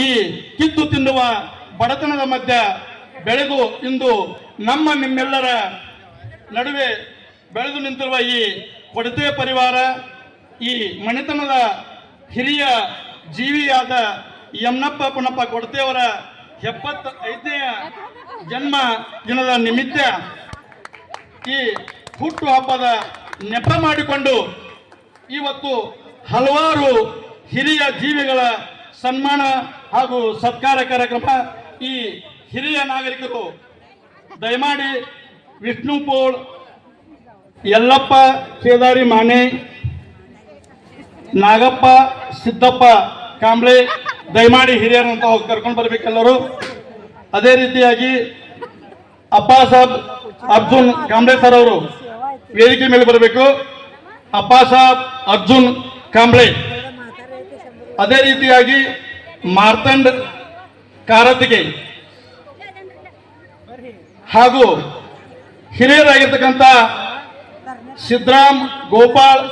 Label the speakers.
Speaker 1: ಈ ಕಿತ್ತು ತಿನ್ನುವ ಬಡತನದ ಮಧ್ಯ ಬೆಳೆದು ಇಂದು ನಿಮ್ಮೆಲ್ಲರ ನಡುವೆ ಬೆಳೆದು ನಿಂತಿರುವ ಈ ಕೊಡತೆ ಪರಿವಾರ, ಈ ಮನೆತನದ ಹಿರಿಯ ಜೀವಿಯಾದ ಯಮನಪ್ಪ ಪುಣಪ್ಪ ಕೊಡತೆಯವರ 75ನೇ ಜನ್ಮ ದಿನದ ನಿಮಿತ್ತ ಈ ಹುಟ್ಟು ಹಬ್ಬದ ನೆಪ ಮಾಡಿಕೊಂಡು ಇವತ್ತು ಹಲವಾರು ಹಿರಿಯ ಜೀವಿಗಳ ಸನ್ಮಾನ ಹಾಗೂ ಸತ್ಕಾರ ಕಾರ್ಯಕ್ರಮ. ಈ ಹಿರಿಯ ನಾಗರಿಕರು ದಯಮಾಡಿ ವಿಷ್ಣುಪೋಳ್, ಯಲ್ಲಪ್ಪ ಕೇದಾರಿ ಮಾನೆ, ನಾಗಪ್ಪ ಸಿದ್ದಪ್ಪ ಕಾಂಬ್ಳೆ ದಯಮಾಡಿ ಹಿರಿಯರಂತ ಹೋಗಿ ಕರ್ಕೊಂಡು ಬರ್ಬೇಕೆಲ್ಲರೂ. ಅದೇ ರೀತಿಯಾಗಿ ಅಪ್ಪಾ ಸಾಬ್ ಅರ್ಜುನ್ ಕಾಂಬ್ಳೆ ಸರ್ ಅವರು ವೇದಿಕೆ ಮೇಲೆ ಬರಬೇಕು. ಅಪ್ಪಾ ಸಾಬ್ ಅರ್ಜುನ್ ಕಾಂಬ್ಳೆ. ಅದೇ ರೀತಿಯಾಗಿ ಮಾರ್ತಂಡ್ ಕಾರತಿಗೆ ಹಾಗೂ ಹಿರಿಯರಾಗಿರ್ತಕ್ಕಂಥ ಸಿದ್ದರಾಮ್ ಗೋಪಾಳ್